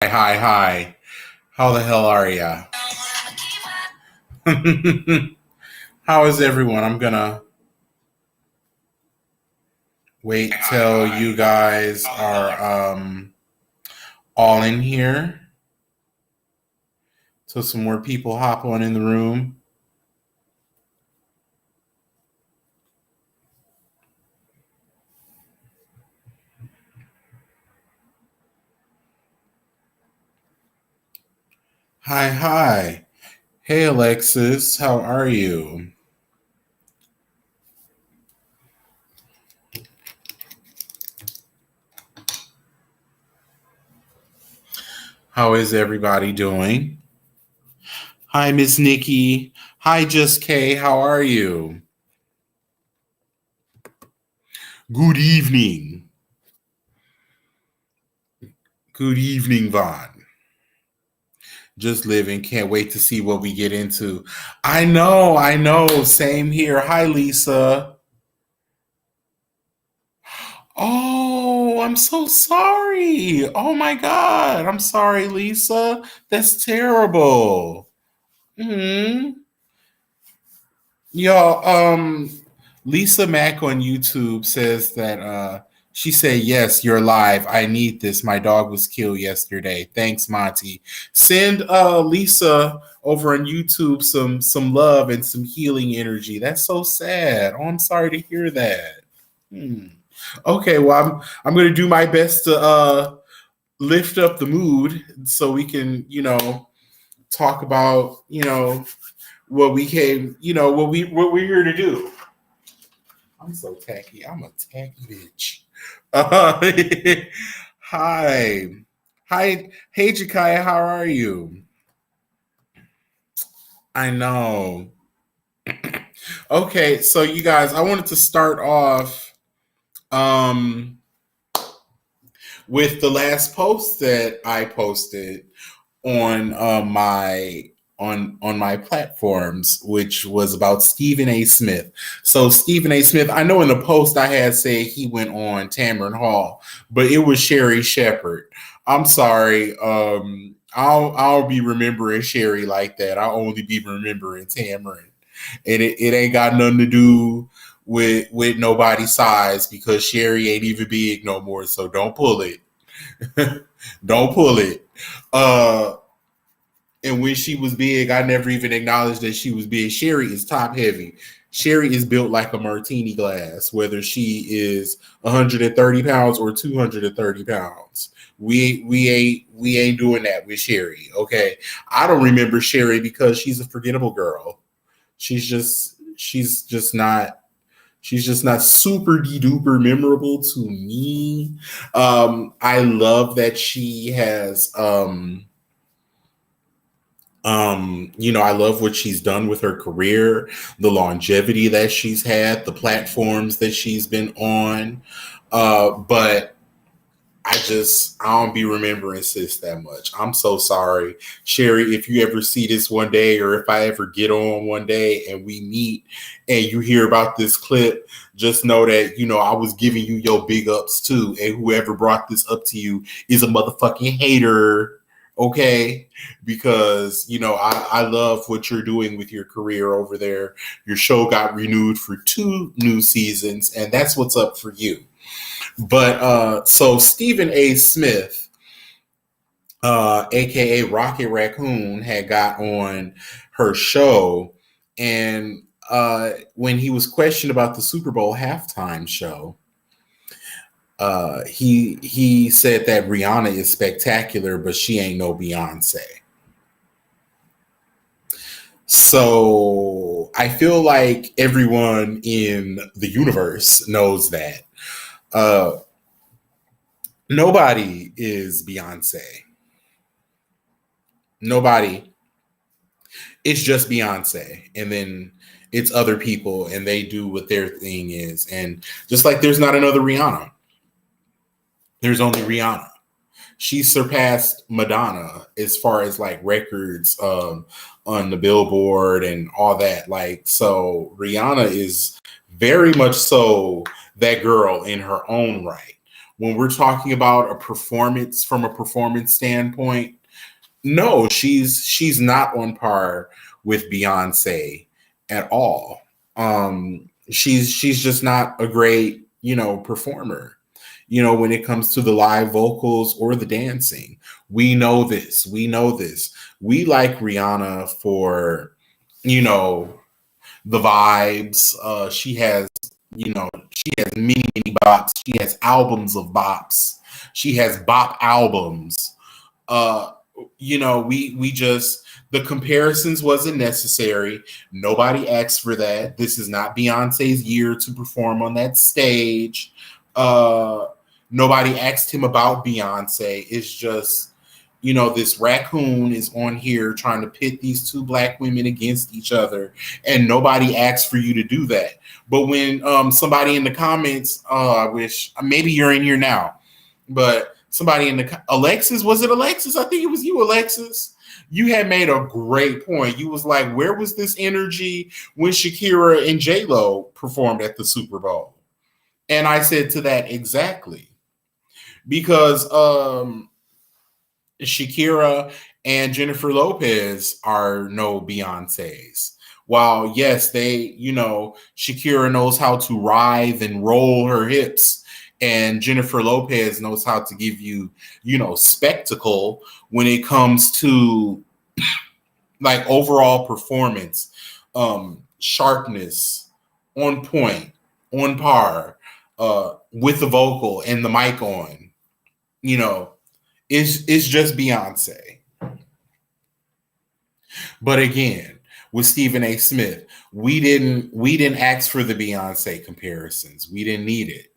Hi. How the hell are ya? How is everyone? I'm gonna wait till you guys are all in here till some more people hop on in the room. Hi. Hey Alexis, how are you? How is everybody doing? Hi Miss Nikki. Hi Just K, how are you? Good evening. Good evening, Vaughn. Just living. Can't wait to see what we get into. I know. Same here. Hi, Lisa. Oh, I'm so sorry. Oh my God. I'm sorry, Lisa. That's terrible. Hmm. Yo, Lisa Mack on YouTube says that she said, "Yes, you're live. I need this. My dog was killed yesterday. Thanks, Monty." Send Lisa over on YouTube some love and some healing energy. That's so sad. Oh, I'm sorry to hear that. Hmm. Okay, well, I'm gonna do my best to lift up the mood so we can, talk about, what we came, what we're here to do. I'm so tacky. I'm a tacky bitch. Uh, hi. Hi. Hey, Jakaya, how are you? I know. Okay, so you guys, I wanted to start off um, with the last post that I posted on my platforms, which was about Stephen A. Smith. So Stephen A. Smith, I know in the post I had said he went on Tamron Hall, but it was Sherry Shepard. I'm sorry. I'll be remembering Sherry like that. I'll only be remembering Tamron, and it ain't got nothing to do with nobody's size because Sherry ain't even big no more. So don't pull it. Don't pull it. Uh, and when she was big, I never even acknowledged that she was big. Sherry is top heavy. Sherry is built like a martini glass, whether she is 130 pounds or 230 pounds. We ain't doing that with Sherry. Okay. I don't remember Sherry because she's a forgettable girl. She's just not super de duper memorable to me. I love that she has I love what she's done with her career, the longevity that she's had, the platforms that she's been on. But I don't be remembering sis that much. I'm so sorry. Sherry, if you ever see this one day, or if I ever get on one day and we meet and you hear about this clip, just know that, I was giving you your big ups too. And whoever brought this up to you is a motherfucking hater. Okay, because I love what you're doing with your career over there. Your show got renewed for 2 new seasons, and that's what's up for you. But so Stephen A. Smith, aka Rocket Raccoon, had got on her show, and when he was questioned about the Super Bowl halftime show, he said that Rihanna is spectacular, but she ain't no Beyonce. So I feel like everyone in the universe knows that. Uh, Nobody is Beyonce. Nobody. It's just Beyonce. And then it's other people and they do what their thing is. And just like there's not another Rihanna, there's only Rihanna. She surpassed Madonna as far as like records on the Billboard and all that. Like, so Rihanna is very much so that girl in her own right. when we're talking about a performance from a performance standpoint, no, she's not on par with Beyonce at all. She's just not a great, performer. When it comes to the live vocals or the dancing. We know this. We know this. We like Rihanna for, you know, the vibes. She has many, many bops. She has albums of bops. She has bop albums. Uh, we just the comparisons wasn't necessary. Nobody asked for that. This is not Beyonce's year to perform on that stage. Uh, Nobody asked him about Beyonce. It's just, this raccoon is on here trying to pit these two black women against each other, and nobody asked for you to do that. But when somebody in the comments, I wish maybe you're in here now, but somebody in the Alexis, was it Alexis? I think it was you, Alexis. You had made a great point. You was like, where was this energy when Shakira and J Lo performed at the Super Bowl? And I said to that exactly because Shakira and Jennifer Lopez are no Beyonces. While yes, Shakira knows how to writhe and roll her hips, and Jennifer Lopez knows how to give you, spectacle when it comes to like overall performance, sharpness, on point, on par, with the vocal and the mic on. It's just Beyonce. But again, with Stephen A. Smith, we didn't ask for the Beyonce comparisons. We didn't need it.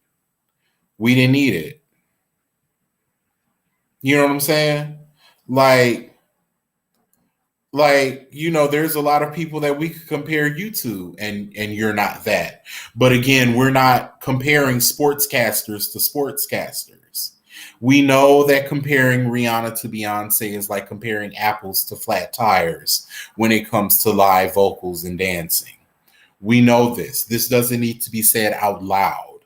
We didn't need it. You know what I'm saying? There's a lot of people that we could compare you to, and you're not that. But again, we're not comparing sportscasters to sportscasters. We know that comparing Rihanna to Beyonce is like comparing apples to flat tires when it comes to live vocals and dancing. We know this. This doesn't need to be said out loud.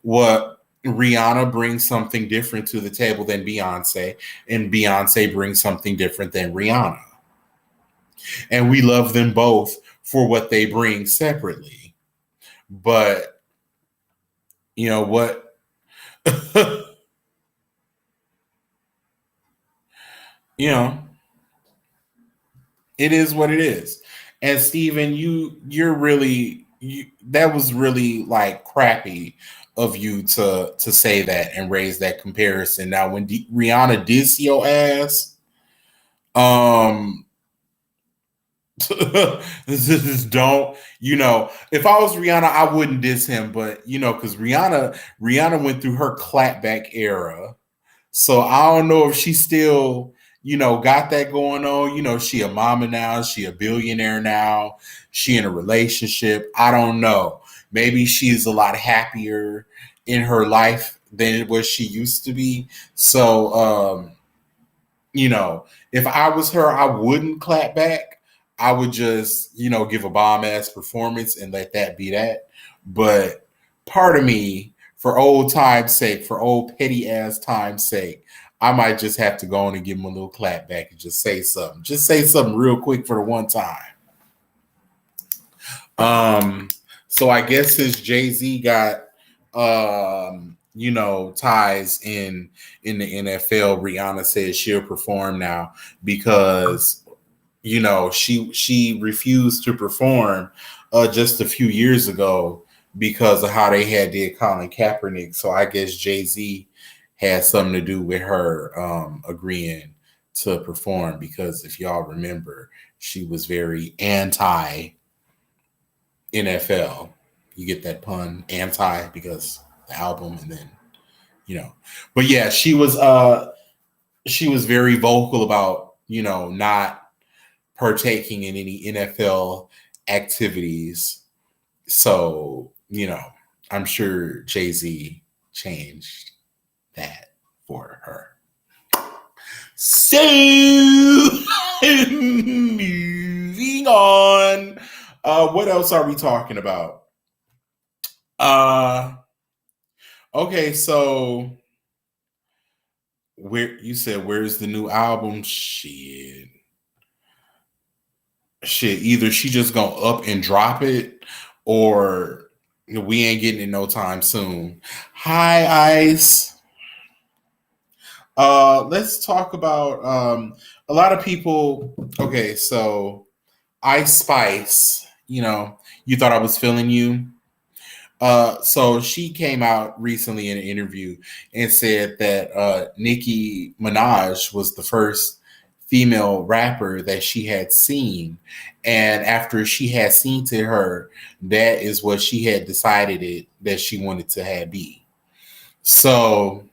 What Rihanna brings something different to the table than Beyonce, and Beyonce brings something different than Rihanna. And we love them both for what they bring separately. But you know what? you know, it is what it is. And Steven, that was really like crappy of you to say that and raise that comparison. Now, when Rihanna diss your ass, just don't, if I was Rihanna, I wouldn't diss him, but because Rihanna went through her clapback era. So I don't know if she still, got that going on. She a mama now, she a billionaire now, she in a relationship. I don't know. Maybe she's a lot happier in her life than what she used to be. So if I was her, I wouldn't clap back. I would just, give a bomb ass performance and let that be that. But part of me, for old time's sake, for old petty ass time's sake, I might just have to go on and give him a little clap back and just say something. Just say something real quick for the one time. So I guess since Jay-Z got ties in the NFL, Rihanna says she'll perform now because she refused to perform just a few years ago because of how they did Colin Kaepernick. So I guess Jay-Z had something to do with her agreeing to perform, because if y'all remember, she was very anti NFL. You get that pun, anti, because the album, and then but yeah, she was very vocal about not partaking in any NFL activities. So I'm sure Jay-Z changed that for her. So moving on. What else are we talking about? Okay, so Where you said where's the new album? Shit. Either she just gonna up and drop it, or we ain't getting it no time soon. Hi, Ice. Let's talk about a lot of people. Okay, so Ice Spice. You thought I was feeling you. So she came out recently in an interview and said that Nicki Minaj was the first female rapper that she had seen, and after she had seen to her, that is what she had decided that she wanted to have be. So,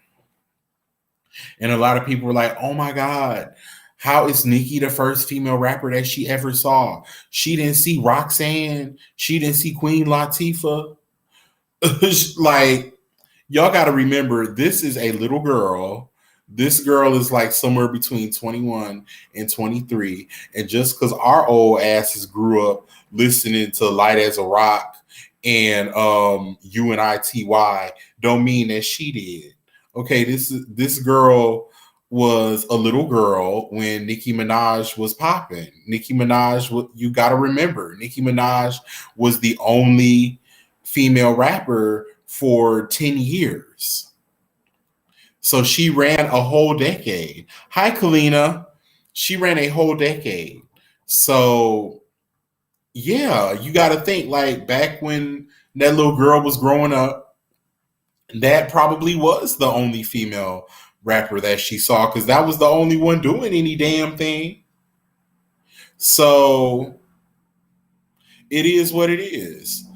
and a lot of people were like, "Oh my god." How is Nicki the first female rapper that she ever saw? She didn't see Roxanne. She didn't see Queen Latifah. Like, y'all got to remember, this is a little girl. This girl is like somewhere between 21 and 23. And just because our old asses grew up listening to Light as a Rock and UNITY don't mean that she did. Okay, this girl was a little girl when Nicki Minaj was popping. Nicki Minaj, you got to remember, Nicki Minaj was the only female rapper for 10 years. So she ran a whole decade. Hi, Kalina. She ran a whole decade. So, yeah, you got to think like back when that little girl was growing up, that probably was the only female rapper that she saw because that was the only one doing any damn thing. So, it is what it is.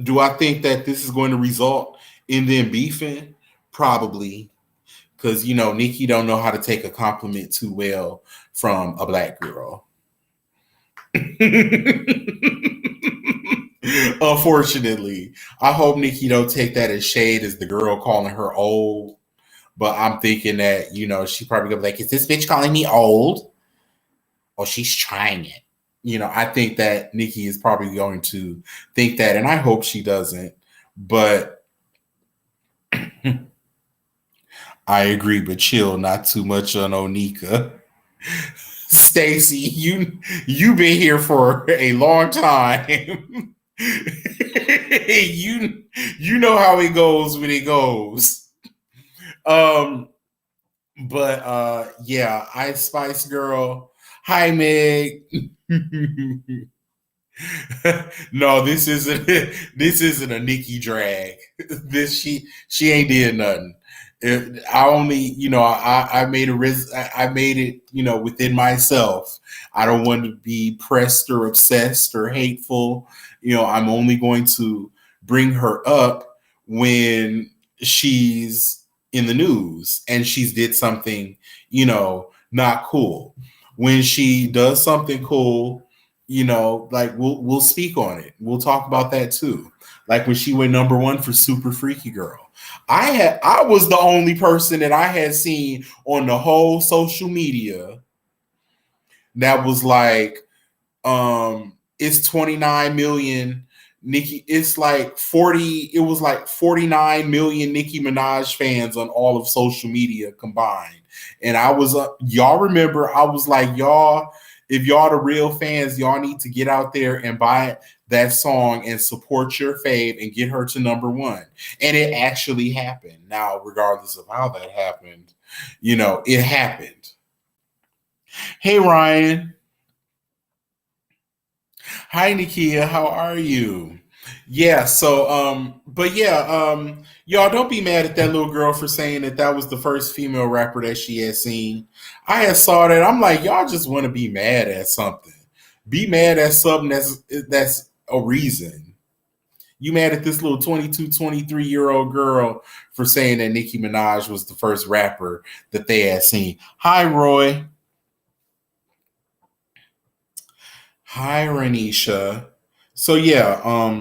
Do I think that this is going to result in them beefing? Probably, because Nikki don't know how to take a compliment too well from a black girl. Unfortunately, I hope Nikki don't take that as shade as the girl calling her old. But I'm thinking that she probably gonna be like, "Is this bitch calling me old?" Or she's trying it. I think that Nikki is probably going to think that, and I hope she doesn't. But I agree, but chill, not too much on Onika. Stacy, you been here for a long time. you know how it goes when it goes. But yeah, Ice Spice Girl. Hi, Meg. No, this isn't a Nikki drag. She ain't did nothing. I only I made I made it within myself. I don't want to be pressed or obsessed or hateful. I'm only going to bring her up when she's in the news and she's did something not cool. When she does something cool, like we'll speak on it. We'll talk about that too. Like when she went number one for Super Freaky Girl. I was the only person that I had seen on the whole social media that was like, it's 29 million Nicki, it's like 40, it was like 49 million Nicki Minaj fans on all of social media combined. And I was y'all remember, I was like, y'all, if y'all the real fans, y'all need to get out there and buy that song and support your fave and get her to number one. And it actually happened. Now, regardless of how that happened, it happened. Hey, Ryan. Hi, Nikia. How are you? Yeah. So, but yeah, y'all don't be mad at that little girl for saying that was the first female rapper that she had seen. I had saw that. I'm like, y'all just want to be mad at something. Be mad at something that's a reason. You mad at this little 22, 23-year-old girl for saying that Nicki Minaj was the first rapper that they had seen. Hi, Roy. Hi, Renisha. So yeah,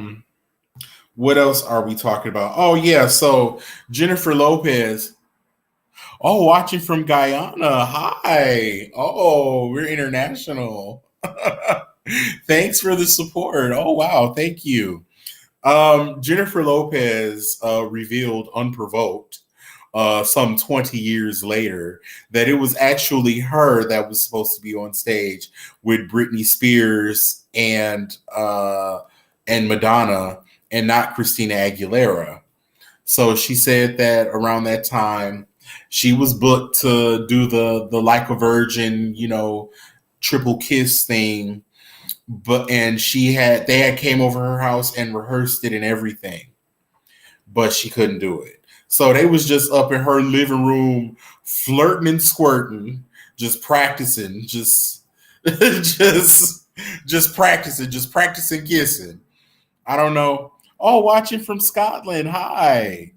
what else are we talking about? Oh yeah, so Jennifer Lopez. Oh, watching from Guyana. Hi. Oh, we're international. Thanks for the support. Oh wow, thank you. Jennifer Lopez revealed unprovoked some 20 years later that it was actually her that was supposed to be on stage with Britney Spears and Madonna and not Christina Aguilera. So she said that around that time she was booked to do the like a virgin, triple kiss thing, but and they had came over her house and rehearsed it and everything, but she couldn't do it. So they was just up in her living room flirting and squirting, just practicing, just just practicing kissing. I don't know. Oh, watching from Scotland. Hi.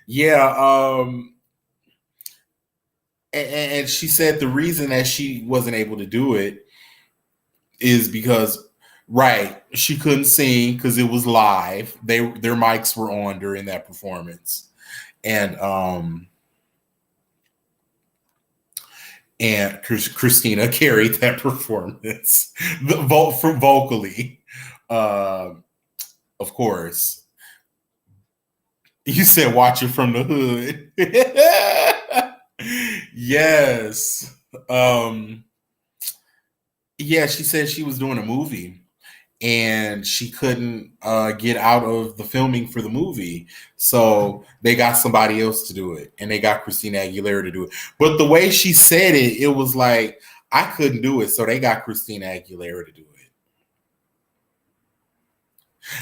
Yeah, and she said the reason that she wasn't able to do it is because, right, she couldn't sing because it was live. Their mics were on during that performance, and Christina carried that performance vocally, uh, of course. You said watch it from the hood. Yes. Yeah, she said she was doing a movie and she couldn't get out of the filming for the movie. So they got somebody else to do it, and they got Christina Aguilera to do it. But the way she said it, it was like, I couldn't do it, so they got Christina Aguilera to do it.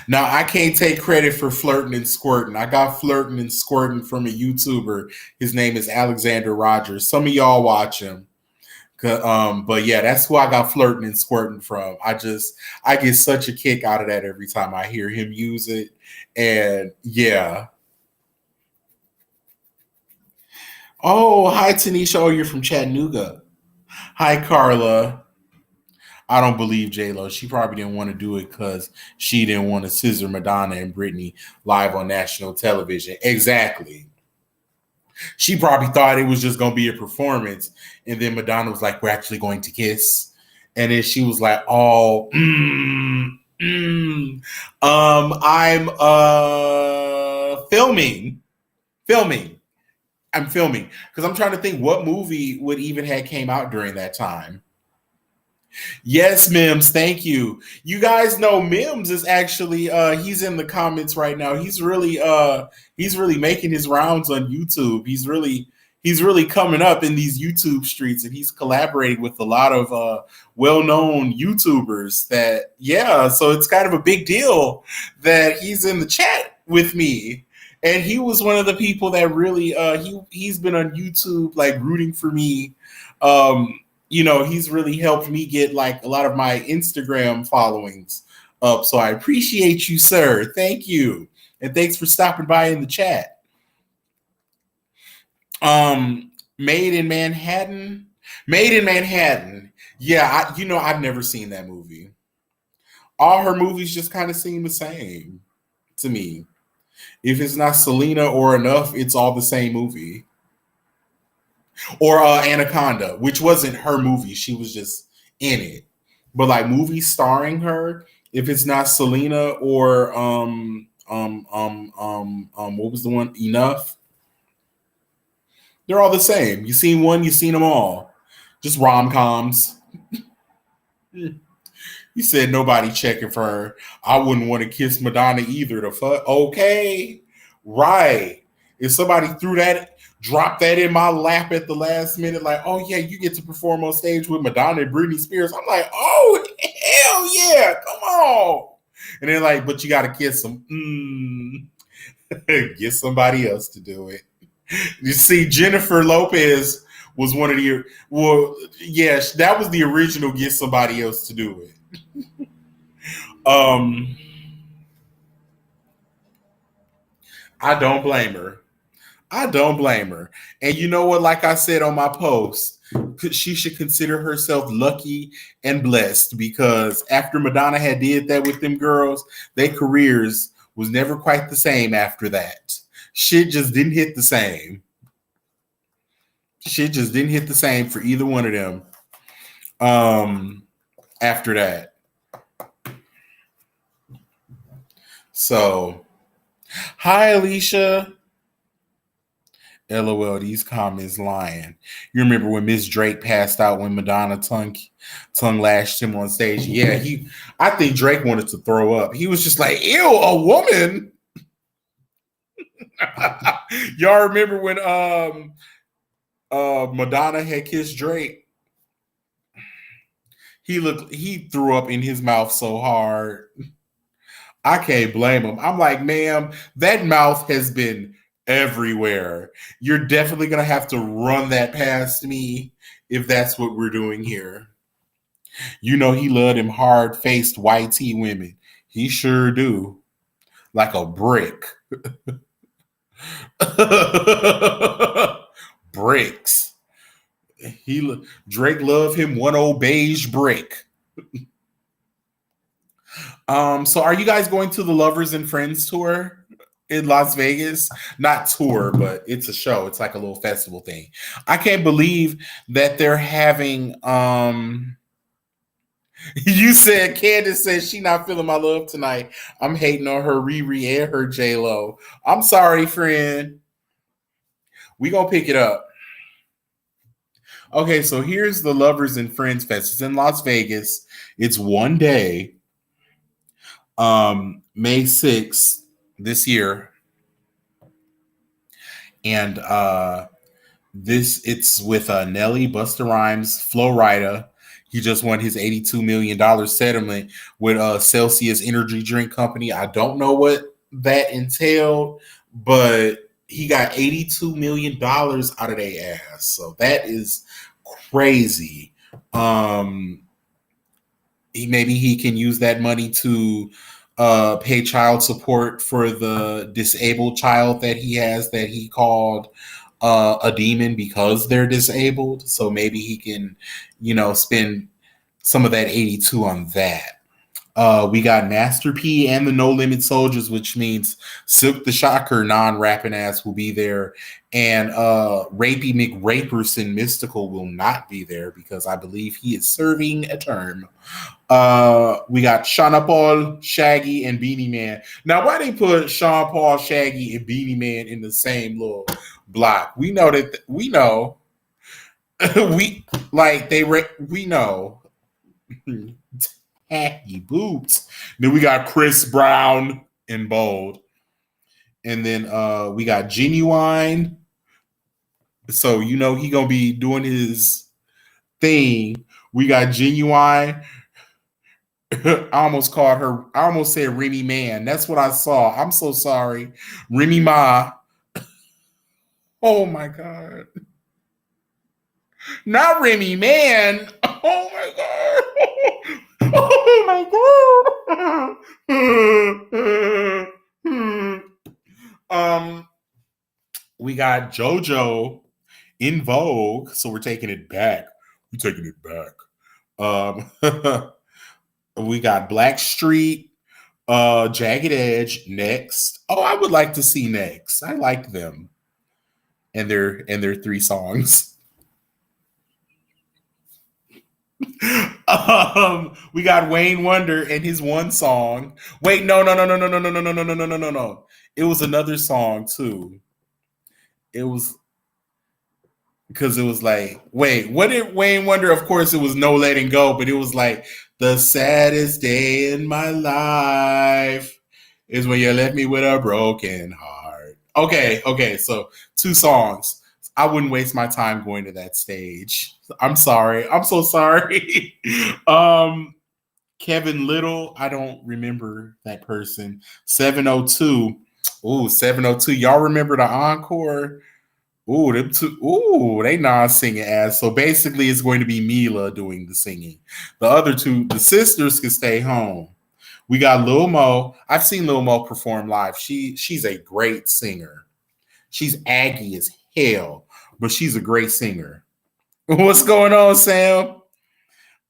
Now, I can't take credit for flirting and squirting. I got flirting and squirting from a YouTuber. His name is Alexander Rogers. Some of y'all watch him. But yeah, that's who I got flirting and squirting from. I get such a kick out of that every time I hear him use it. And yeah. Oh, hi Tanisha. Oh, you're from Chattanooga. Hi Carla. I don't believe J Lo. She probably didn't want to do it because she didn't want to scissor Madonna and Britney live on national television. Exactly. She probably thought it was just going to be a performance, and then Madonna was like, "We're actually going to kiss," and then she was like, "Oh, I'm filming. I'm filming because I'm trying to think what movie would even had came out during that time." Yes, Mims, thank you. You guys know Mims is actually he's in the comments right now. He's really making his rounds on YouTube. He's really coming up in these YouTube streets, and he's collaborating with a lot of well-known YouTubers that, yeah, so it's kind of a big deal that he's in the chat with me. And he was one of the people that really he's been on YouTube like rooting for me. He's really helped me get like a lot of my Instagram followings up. So I appreciate you, sir. Thank you. And thanks for stopping by in the chat. Made in Manhattan. Made in Manhattan. Yeah, I've never seen that movie. All her movies just kind of seem the same to me. If it's not Selena or Enough, it's all the same movie. Or Anaconda, which wasn't her movie. She was just in it. But like movies starring her, if it's not Selena or what was the one? Enough. They're all the same. You seen one, you seen them all. Just rom coms. You said nobody checking for her. I wouldn't want to kiss Madonna either. The fuck? Okay. Right. If somebody dropped that in my lap at the last minute, like, oh yeah, you get to perform on stage with Madonna and Britney Spears. I'm like, oh hell yeah, come on. And they're like, but you gotta kiss them. Get somebody else to do it. You see, Jennifer Lopez was one of the yes, that was the original get somebody else to do it. Um I don't blame her. I don't blame her. And you know what? Like I said on my post, she should consider herself lucky and blessed because after Madonna had did that with them girls, their careers was never quite the same after that. Shit just didn't hit the same. Shit just didn't hit the same for either one of them. After that. So, hi, Alicia. LOL, these comments lying. You remember when Miss Drake passed out when Madonna tongue lashed him on stage? Yeah, I think Drake wanted to throw up. He was just like, ew, a woman. Y'all remember when Madonna had kissed Drake? He threw up in his mouth so hard. I can't blame him. I'm like, ma'am, that mouth has been everywhere. You're definitely gonna have to run that past me if that's what we're doing here. You know he loved them hard faced white tea women. He sure do. Like a brick. Bricks. Drake loved him one old beige brick. So are you guys going to the Lovers and Friends tour in Las Vegas? Not tour, but it's a show. It's like a little festival thing. I can't believe that they're having you said Candace says she not feeling my love tonight. I'm hating on her Riri and her J Lo. I'm sorry, friend. We gonna pick it up. Okay, so here's the Lovers and Friends Fest. It's in Las Vegas. It's one day. May 6th this year. And it's with Nelly, Busta Rhymes, Flo Rida. He just won his $82 million settlement with Celsius Energy Drink Company. I don't know what that entailed, but he got $82 million out of their ass. So that is crazy. Maybe he can use that money to pay child support for the disabled child that he has that he called a demon because they're disabled. So maybe he can, spend some of that 82 on that. We got Master P and the No Limit Soldiers, which means Silk the Shocker, non-rapping ass, will be there. And Rapey McRaperson Mystical will not be there because I believe he is serving a term. We got Shauna Paul, Shaggy, and Beanie Man. Now, why they put Sean Paul, Shaggy, and Beanie Man in the same little block? We know that we know we know. Tacky boots. Then we got Chris Brown in bold. And then we got Genuine. So he gonna be doing his thing. We got Genuine. I almost said Remy Man. That's what I saw. I'm so sorry. Remy Ma. Oh my God. Not Remy Man. Oh my God. Oh my God. We got JoJo in Vogue, so we're taking it back. We got Blackstreet, Jagged Edge next. Oh, I would like to see next. I like them and their 3 songs. We got Wayne Wonder and his one song. Wait, no. It was another song too. It was because it was like, wait, what did Wayne Wonder? Of course, it was No Letting Go, but it was like the saddest day in my life is when you left me with a broken heart. Okay, so 2 songs. I wouldn't waste my time going to that stage. I'm sorry. I'm so sorry. Kevin Little, I don't remember that person. 702. Ooh, 702. Y'all remember the encore? Ooh, them two. Ooh, they non-singing ass. So basically, it's going to be Mila doing the singing. The other 2, the sisters, can stay home. We got Lil Mo. I've seen Lil Mo perform live. She's a great singer. She's aggy as hell, but she's a great singer. What's going on, Sam?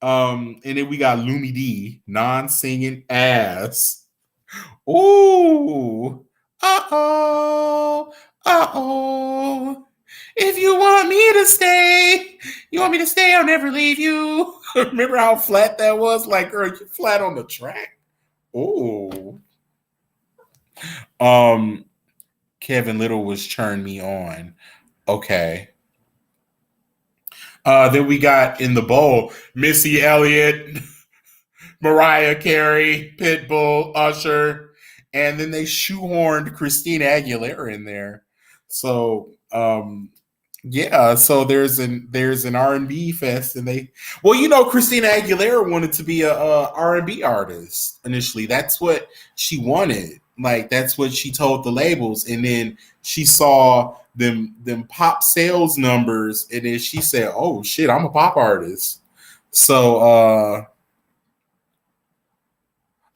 And then we got Lumi D, non-singing ass. Ooh. Uh-oh. Uh-oh. If you want me to stay, I'll never leave you. Remember how flat that was? Like, girl, you flat on the track. Ooh. Um, Kevin Little was Turn Me On. Okay. Then we got in the bowl Missy Elliott, Mariah Carey, Pitbull, Usher, and then they shoehorned Christina Aguilera in there. So yeah, so there's an R&B fest, and Christina Aguilera wanted to be a R&B artist initially. That's what she wanted. Like that's what she told the labels, and then she saw them pop sales numbers, and then she said, "Oh shit, I'm a pop artist." So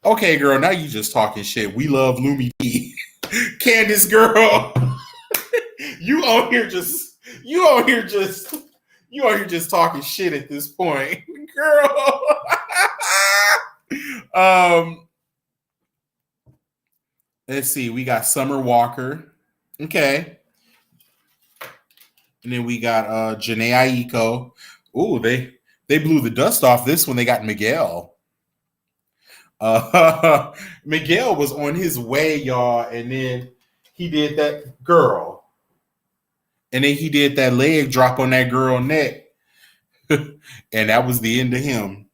okay, girl, now you just talking shit. We love Lumi P. Candace, girl, you on here just you on here just you on here just talking shit at this point, girl. um, let's see. We got Summer Walker. Okay, and then we got Janae Aiko. Ooh, they blew the dust off this one. They got Miguel. Miguel was on his way, y'all, and then he did that girl, and then he did that leg drop on that girl neck, and that was the end of him.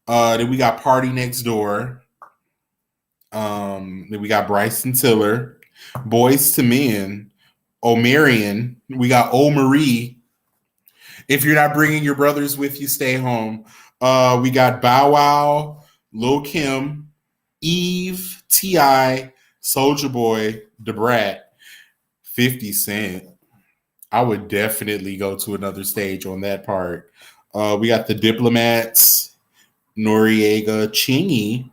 Then we got Party Next Door. Then we got Bryson Tiller, Boys to Men, Omarion. We got O Marie. If you're not bringing your brothers with you, stay home. We got Bow Wow, Lil Kim, Eve, Ti, Soldier Boy, Da Brat, 50 Cent. I would definitely go to another stage on that part. We got the Diplomats, Noriega, Chingy,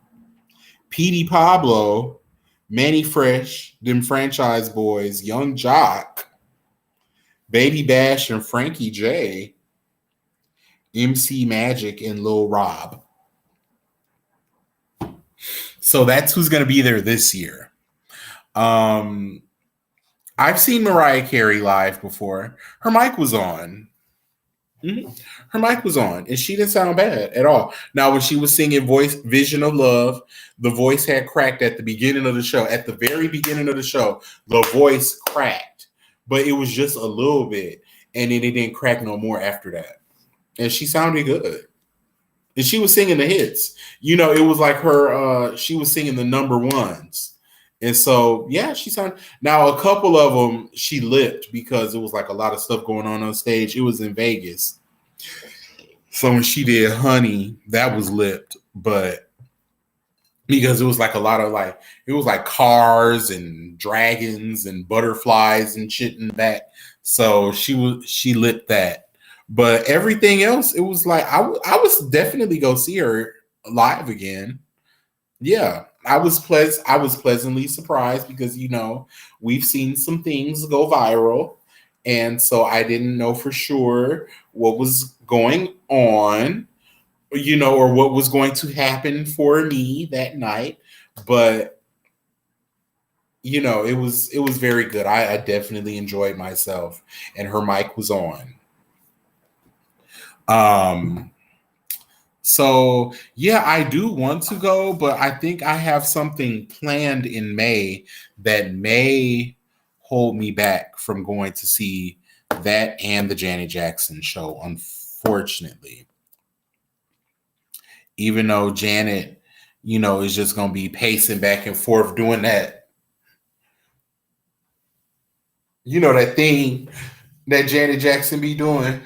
Petey Pablo, Manny Fresh, them Franchise Boys, Young Jock, Baby Bash and Frankie J, MC Magic, and Lil Rob. So that's who's going to be there this year. I've seen Mariah Carey live before. Her mic was on. Mm-hmm. Her mic was on, and she didn't sound bad at all. Now, when she was singing "Voice Vision of Love," the voice had cracked at the beginning of the show. At the very beginning of the show, the voice cracked, but it was just a little bit, and then it didn't crack no more after that. And she sounded good, and she was singing the hits. It was like her. She was singing the number ones. And so, yeah, she sounded. Now, a couple of them she lipped because it was like a lot of stuff going on stage. It was in Vegas. So when she did Honey, that was lipped. But because it was like a lot of it was like cars and dragons and butterflies and shit in the back. So she lipped that. But everything else, it was like, I was definitely go see her live again. Yeah, I was pleasantly surprised because we've seen some things go viral, and so I didn't know for sure what was going on, or what was going to happen for me that night. But it was very good. I definitely enjoyed myself, and her mic was on. So yeah, I do want to go, but I think I have something planned in May that may hold me back from going to see that and the Janet Jackson show, unfortunately. Even though Janet, is just going to be pacing back and forth doing that, that thing that Janet Jackson be doing.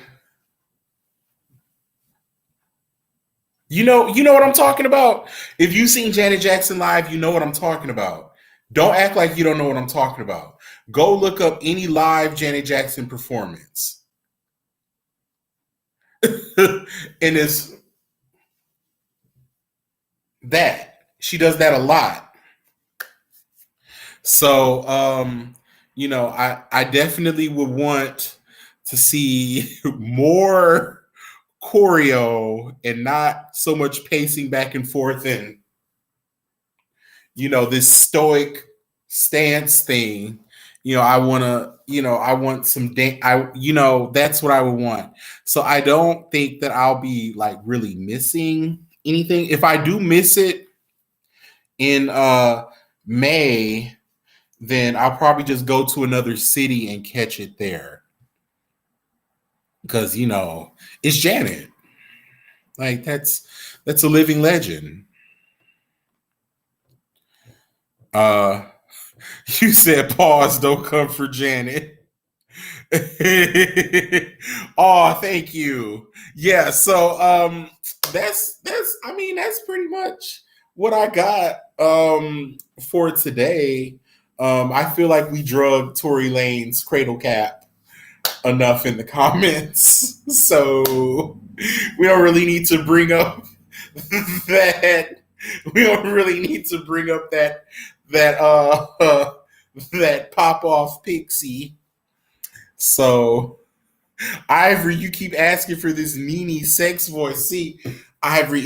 You know what I'm talking about? If you've seen Janet Jackson live, you know what I'm talking about. Don't act like you don't know what I'm talking about. Go look up any live Janet Jackson performance. And it's that. She does that a lot. So I definitely would want to see more choreo and not so much pacing back and forth and this stoic stance thing. I want some that's what I would want. So I don't think that I'll be like really missing anything. If I do miss it in May, then I'll probably just go to another city and catch it there. Because, it's Janet. Like that's a living legend. Uh you said pause, don't come for Janet. Oh, thank you. Yeah, so that's I mean that's pretty much what I got for today. I feel like we drug Tory Lane's cradle cap enough in the comments. So we don't really need to bring up that we don't really need to bring up that that pop off pixie. So Ivory, you keep asking for this Nene sex voice. See, Ivory,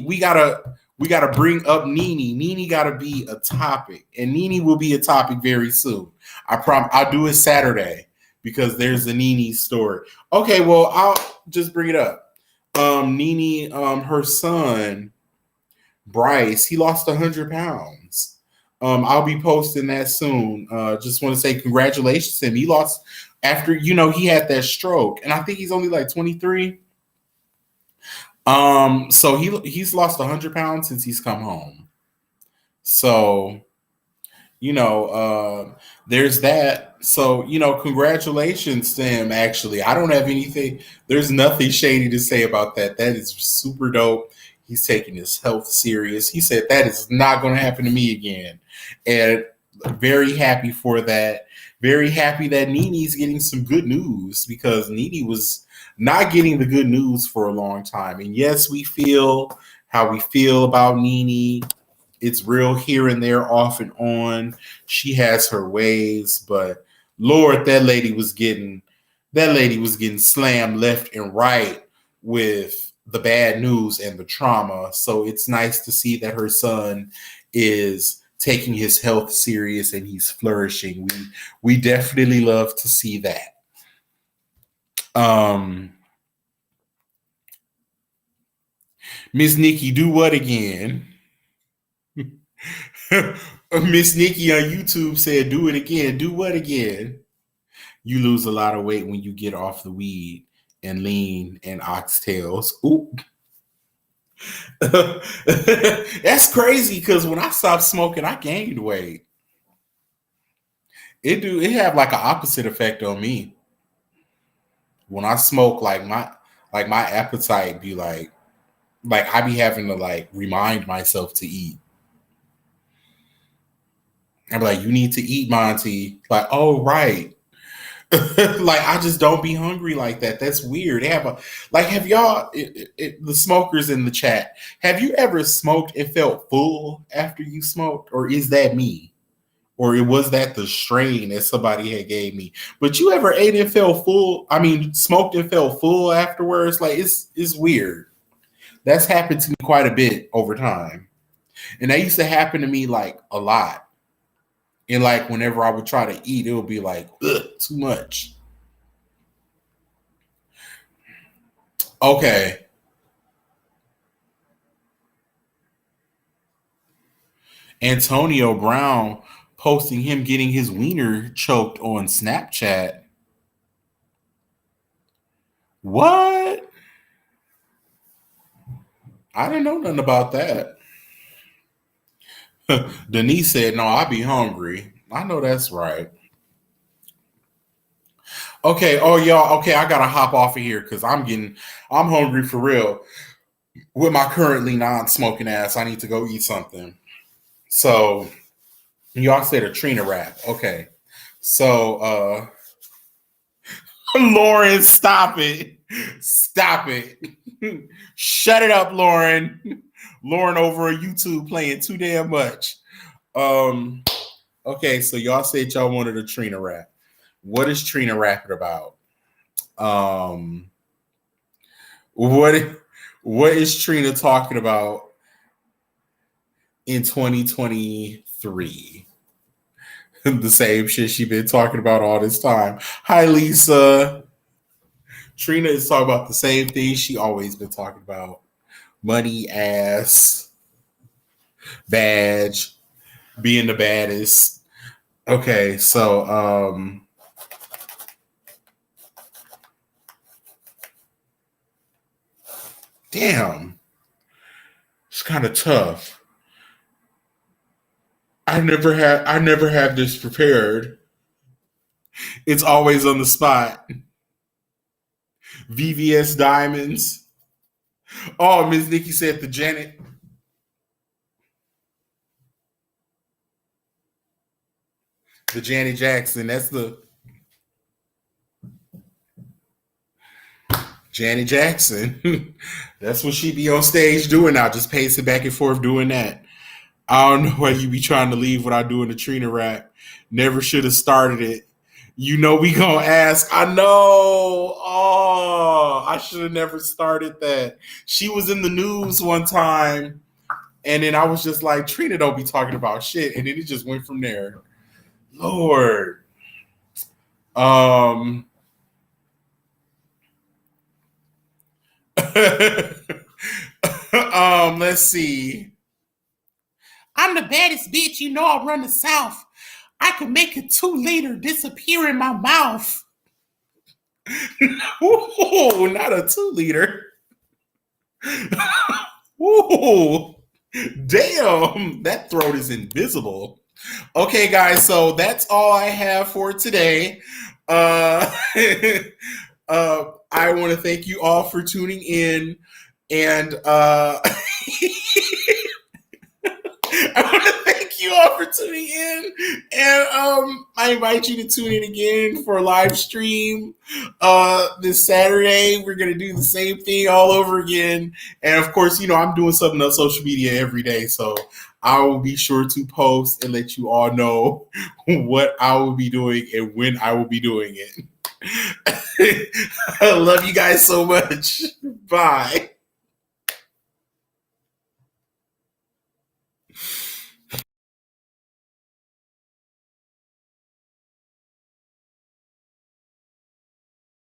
we gotta bring up Nene. Nene gotta be a topic, and Nene will be a topic very soon. I'll do it Saturday because there's a Nene story. Okay, well I'll just bring it up. Nene, her son Bryce, he lost 100 pounds. I'll be posting that soon. Just want to say congratulations to him. He lost after he had that stroke, and I think he's only like 23. So he's lost 100 pounds since he's come home. So there's that. So congratulations to him. Actually, I don't have anything. There's nothing shady to say about that. That is super dope. He's taking his health serious. He said that is not going to happen to me again, and very happy for that. Very happy that Nene's getting some good news because Nene was not getting the good news for a long time. And yes, we feel how we feel about Nene. It's real here and there, off and on. She has her ways, but Lord, that lady was getting slammed left and right with the bad news and the trauma. So it's nice to see that her son is taking his health serious and he's flourishing. We definitely love to see that. Miss Nikki, do what again? Miss Nikki on YouTube said, "Do it again. Do what again?" You lose a lot of weight when you get off the weed and lean and oxtails. Ooh. That's crazy because when I stopped smoking, I gained weight. It have like an opposite effect on me. When I smoke, like my appetite be like I be having to like remind myself to eat. I'm like, you need to eat, Monty. Like, oh right. Like I just don't be hungry like that. That's weird. They have y'all the smokers in the chat? Have you ever smoked and felt full after you smoked, or is that me, or it was that the strain that somebody had gave me? But you ever ate and felt full? I mean, smoked and felt full afterwards? Like it's weird. That's happened to me quite a bit over time, and that used to happen to me like a lot. And like whenever I would try to eat, it would be like, ugh, too much. Okay. Antonio Brown posting him getting his wiener choked on Snapchat. What? I didn't know nothing about that. Denise said, "No, I be hungry." I know that's right. Okay. Oh, y'all. Okay, I gotta hop off of here because I'm hungry for real. With my currently non-smoking ass, I need to go eat something. So y'all said a Trina wrap. Okay. So Lauren, stop it. Stop it. Shut it up, Lauren. Lauren over on YouTube playing too damn much. Um, okay, so y'all said y'all wanted a Trina rap. What is Trina rapping about? Um, what what is Trina talking about in 2023? The same shit she been talking about all this time. Hi, Lisa. Trina is talking about the same thing she always been talking about: money, ass, badge, being the baddest. Okay, so damn, it's kind of tough. I never had this prepared. It's always on the spot. VVS Diamonds. Oh, Miss Nikki said the Janet Jackson. That's the Janet Jackson. That's what she be on stage doing now, just pacing back and forth doing that. I don't know why you be trying to leave without doing the Trina rap. Never should have started it. You know we gonna ask. I know. Oh, I should have never started that. She was in the news one time, and then I was just like, Trina don't be talking about shit, and then it just went from there. Lord. Um. Let's see. I'm the baddest bitch. You know I run the South. I can make a 2 liter disappear in my mouth. Ooh, not a 2 liter. Ooh, damn, that throat is invisible. Okay, guys, so that's all I have for today. Uh, I want to thank you all for tuning in, and I want to thank you all for tuning in, and I invite you to tune in again for a live stream this Saturday. We're gonna do the same thing all over again, and of course, I'm doing something on social media every day, so I will be sure to post and let you all know what I will be doing and when I will be doing it. I love you guys so much. Bye.